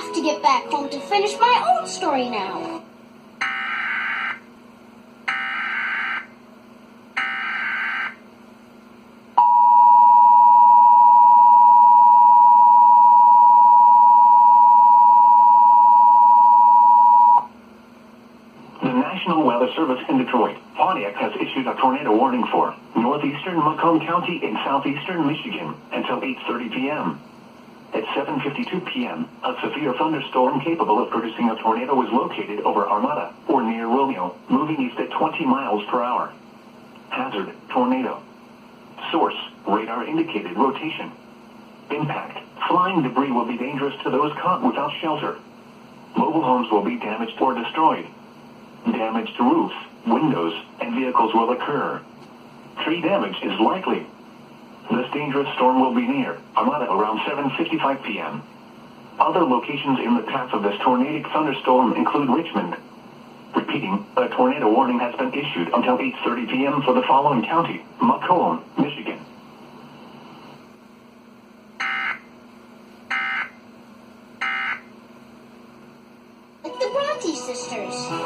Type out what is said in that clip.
have to get back home to finish my own story now. The National Weather Service in Detroit, Pontiac, has issued a tornado warning for northeastern Macomb County in southeastern Michigan until 8:30 p.m. At 7:52 p.m., a severe thunderstorm capable of producing a tornado was located over Armada, or near Romeo, moving east at 20 miles per hour. Hazard, tornado. Source, radar indicated rotation. Impact, flying debris will be dangerous to those caught without shelter. Mobile homes will be damaged or destroyed. Damage to roofs, windows, and vehicles will occur. Tree damage is likely. This dangerous storm will be near Armada around 7:55 p.m. Other locations in the path of this tornadic thunderstorm include Richmond. Repeating, a tornado warning has been issued until 8:30 p.m. for the following county: Macomb, Michigan. Like the Bronte sisters.